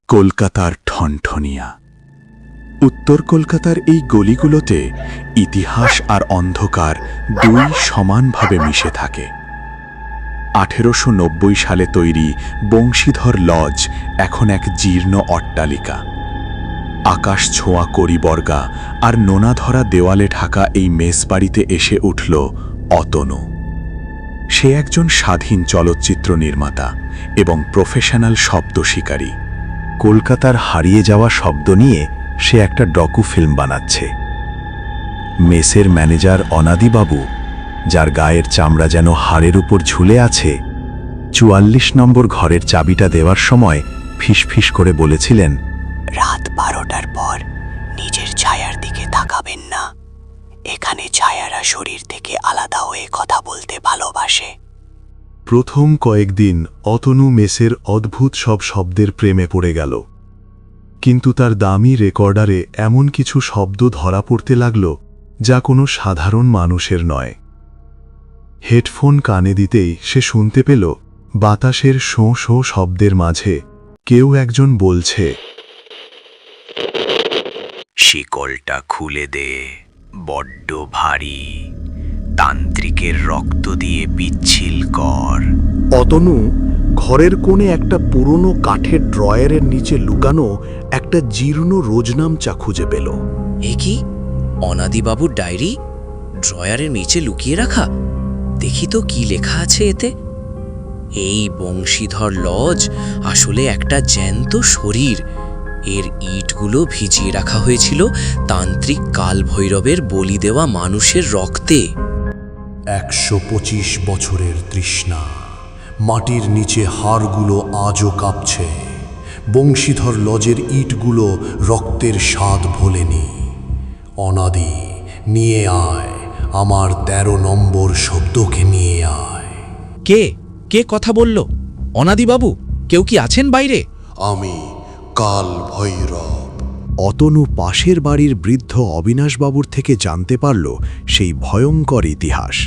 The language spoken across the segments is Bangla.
কলকাতার ঠনঠনিয়া। উত্তর কলকাতার এই গলিগুলোতে ইতিহাস আর অন্ধকার দুই সমানভাবে মিশে থাকে। 1890 সালে তৈরি বংশীধর লজ এখন এক জীর্ণ অট্টালিকা। আকাশ ছোঁয়া করিবর্গা আর নোনাধরা দেওয়ালে ঢাকা এই মেসবাড়িতে এসে উঠল অতনু। সে একজন স্বাধীন চলচ্চিত্র নির্মাতা এবং প্রফেশনাল শব্দ শিকারী। কলকাতার হারিয়ে যাওয়া শব্দ নিয়ে সে একটা ডকু ফিল্ম বানাচ্ছে। মেসের ম্যানেজার অনাদিবাবু, যার গায়ের চামড়া যেন হাড়ের উপর ঝুলে আছে, 44 নম্বর ঘরের চাবিটা দেওয়ার সময় ফিসফিস করে বলেছিলেন, রাত 12টার পর নিজের ছায়ার দিকে তাকাবেন না। এখানে ছায়ারা শরীর থেকে আলাদা হয়ে কথা বলতে ভালোবাসে। প্রথম কয়েকদিন অতনু মেসের অদ্ভুত সব শব্দের প্রেমে পড়ে গেল, কিন্তু তার দামি রেকর্ডারে এমন কিছু শব্দ ধরা পড়তে লাগল যা কোনো সাধারণ মানুষের নয়। হেডফোন কানে দিতেই সে শুনতে পেল বাতাসের শোঁ শোঁ শব্দের মাঝে কেউ একজন বলছে, শিকলটা খুলে দে, বড্ড ভারী, তান্ত্রিকের রক্ত দিয়ে পিচ্ছিল কর। অতনু ঘরের কোণে একটা পুরনো কাঠের ড্রয়ারের নিচে লুকানো একটা জীর্ণ রোজনামচা খুঁজে পেল। এ কি অনাদিবাবুর ডায়েরি ড্রয়ারের নিচে লুকিয়ে রাখা? দেখি তো কি লেখা আছে এতে। এই বংশীধর লজ আসলে একটা জ্যান্ত শরীর। এর ইটগুলো ভিজিয়ে রাখা হয়েছিল তান্ত্রিক কালভৈরবের বলি দেওয়া মানুষের রক্তে। 125 বছরের তৃষ্ণা, মাটির নিচে হাড়গুলো আজও কাঁপছে। বংশীধর লজের ইটগুলো রক্তের স্বাদ ভোলেনি। অনাদি, নিয়ে আয়, আমার 13 নম্বর শব্দকে নিয়ে আয়। কে কে কথা বলল? অনাদিবাবু, কেউ কি আছেন বাইরে? আমি কাল ভৈরব। অতনু পাশের বাড়ির বৃদ্ধ অবিনাশবাবুর থেকে জানতে পারল সেই ভয়ঙ্কর ইতিহাস।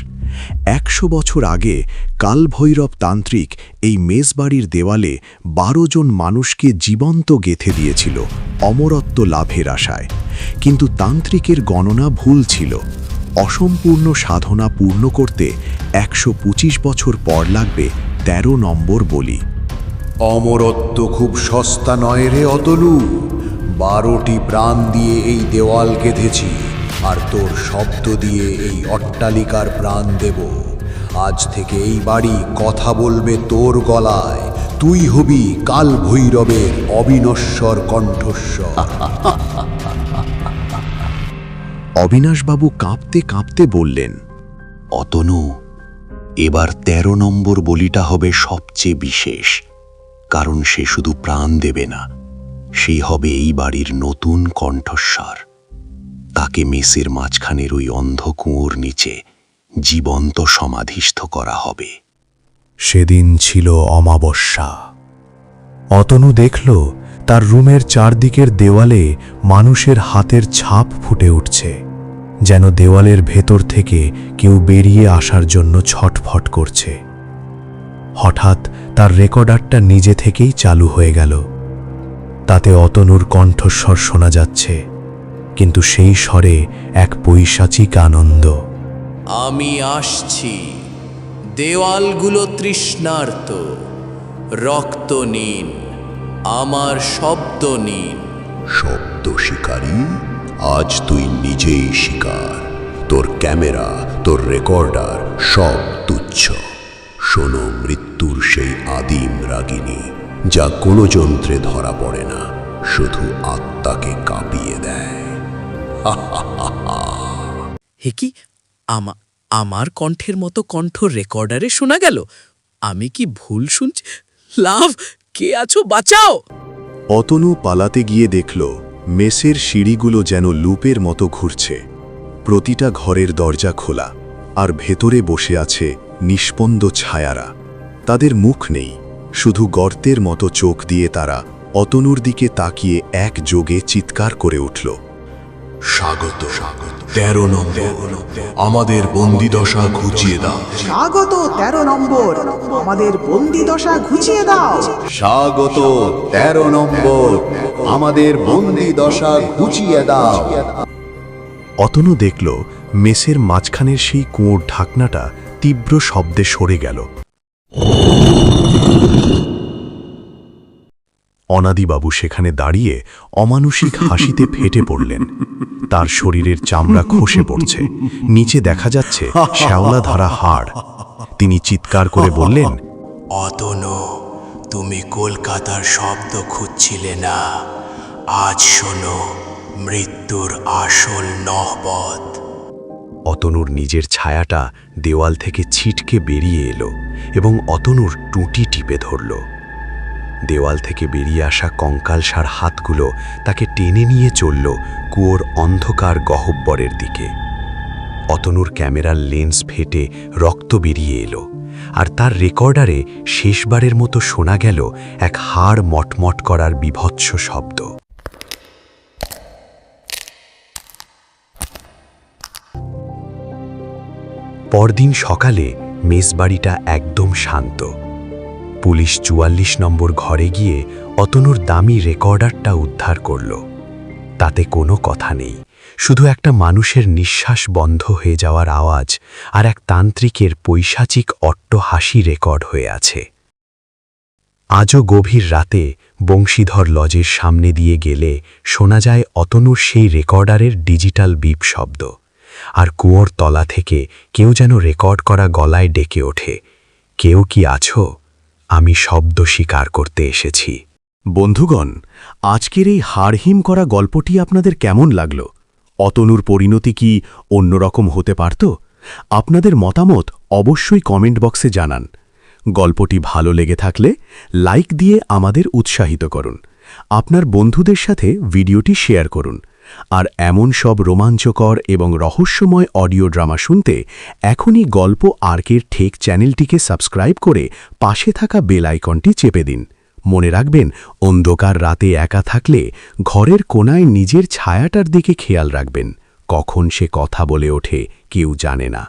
100 বছর আগে কালভৈরব তান্ত্রিক এই মেসবাড়ির দেওয়ালে 12 জন মানুষকে জীবন্ত গেঁথে দিয়েছিল অমরত্ব লাভের আশায়। কিন্তু তান্ত্রিকের গণনা ভুল ছিল। অসম্পূর্ণ সাধনা পূর্ণ করতে 125 বছর পর লাগবে 13 নম্বর বলি। অমরত্ব খুব সস্তা নয় রে অতনু। 12টি প্রাণ দিয়ে এই দেওয়াল গেঁথেছি, আর তোর শব্দ দিয়ে এই অট্টালিকার প্রাণ দেব। আজ থেকে এই বাড়ি কথা বলবে তোর গলায়। তুই হবি কাল ভৈরবের অবিনশ্বর কণ্ঠস্বর। অবিনাশবাবু কাঁপতে কাঁপতে বললেন, অতনু, এবার 13 নম্বর বলিটা হবে সবচেয়ে বিশেষ, কারণ সে শুধু প্রাণ দেবে না, সেই হবে এই বাড়ির নতুন কণ্ঠস্বর। তাকে মেসের মাঝখানের ওই অন্ধ কুয়োর নিচে জীবন্ত সমাধিস্থ করা হবে। সেদিন ছিল অমাবস্যা। অতনু দেখল তার রুমের চারদিকের দেওয়ালে মানুষের হাতের ছাপ ফুটে উঠছে, যেন দেওয়ালের ভেতর থেকে কেউ বেরিয়ে আসার জন্য ছটফট করছে। হঠাৎ তার রেকর্ডারটা নিজে থেকেই চালু হয়ে গেল। তাতে অতনুর কণ্ঠস্বর শোনা যাচ্ছে, কিন্তু সেই স্বরে এক পৈশাচিক আনন্দ। আমি আসছি, দেওয়ালগুলো তৃষ্ণার্ত, রক্ত নিন, আমার শব্দ নিন। শব্দ শিকারী, আজ তুই নিজেই শিকার। তোর ক্যামেরা, তোর রেকর্ডার সব তুচ্ছ। শোনো মৃত্যুর সেই আদিম রাগিনী, যা কোনো যন্ত্রে ধরা পড়ে না, শুধু আত্মাকে কাঁপিয়ে দেয়। হে কি আমার কণ্ঠের মতো কণ্ঠ রেকর্ডারে শোনা গেল? আমি কি ভুল শুনছি? লাভ, কে আছো, বাঁচাও! অতনু পালাতে গিয়ে দেখল মেসের সিঁড়িগুলো যেন লুপের মতো ঘুরছে। প্রতিটা ঘরের দরজা খোলা, আর ভেতরে বসে আছে নিষ্পন্দ ছায়ারা। তাদের মুখ নেই, শুধু গর্তের মতো চোখ দিয়ে তারা অতনুর দিকে তাকিয়ে একযোগে চিৎকার করে উঠল, স্বাগত 13 নম্বর আমাদের বন্দিদশা ঘুচিয়ে দাও। স্বাগত 13 নম্বর, আমাদের বন্দিদশা ঘুচিয়ে দাও। স্বাগত 13 নম্বর আমাদের বন্দিদশা ঘুচিয়ে দাও। অতনু দেখল মেসের মাঝখানের সেই কুয়োর ঢাকনাটা তীব্র শব্দে সরে গেল। অনাদিবাবু সেখানে দাঁড়িয়ে অমানুষিক হাসিতে ফেটে পড়লেন। তার শরীরের চামড়া খসে পড়ছে, নিচে দেখা যাচ্ছে শ্যাওলা ধরা হাড়। তিনি চিৎকার করে বললেন, অতনু, তুমি কলকাতার শব্দ খুঁজছিলে না, আজ শোনো মৃত্যুর আসল নহবত। অতনুর নিজের ছায়াটা দেওয়াল থেকে ছিটকে বেরিয়ে এলো এবং অতনুর টুঁটি টিপে ধরল। দেওয়াল থেকে বেরিয়ে আসা কঙ্কালসার হাতগুলো তাকে টেনে নিয়ে চলল কুয়োর অন্ধকার গহ্বরের দিকে। অতনুর ক্যামেরার লেন্স ফেটে রক্ত বেরিয়ে এলো, আর তার রেকর্ডারে শেষবারের মতো শোনা গেল এক হাড় মটমট করার বিভৎস শব্দ। পরদিন সকালে মেসবাড়িটা একদম শান্ত। পুলিশ 44 নম্বর ঘরে গিয়ে অতনুর দামি রেকর্ডারটা উদ্ধার করল। তাতে কোনো কথা নেই, শুধু একটা মানুষের নিঃশ্বাস বন্ধ হয়ে যাওয়ার আওয়াজ আর এক তান্ত্রিকের পৈশাচিক অট্টহাসি রেকর্ড হয়ে আছে। আজও গভীর রাতে বংশীধর লজের সামনে দিয়ে গেলে শোনা যায় অতনুর সেই রেকর্ডারের ডিজিটাল বিপ শব্দ, আর কুয়োর তলা থেকে কেউ যেন রেকর্ড করা গলায় ডেকে ওঠে, কেউ কি আছো? আমি শব্দ স্বীকার করতে এসেছি। বন্ধুগণ, আজকের এই হাড়হিম করা গল্পটি আপনাদের কেমন লাগল? অতনুর পরিণতি কি অন্যরকম হতে পারত? আপনাদের মতামত অবশ্যই কমেন্ট বক্সে জানান। গল্পটি ভালো লেগে থাকলে লাইক দিয়ে আমাদের উৎসাহিত করুন। আপনার বন্ধুদের সাথে ভিডিওটি শেয়ার করুন। আর এমন সব রোমাঞ্চকর এবং রহস্যময় অডিও ড্রামা শুনতে এখনই গল্প আর্কের ঠেক চ্যানেলটিকে সাবস্ক্রাইব করে পাশে থাকা বেল আইকনটি চেপে দিন। মনে রাখবেন, অন্ধকার রাতে একা থাকলে ঘরের কোনায় নিজের ছায়াটার দিকে খেয়াল রাখবেন। কখন সে কথা বলে ওঠে কেউ জানে না।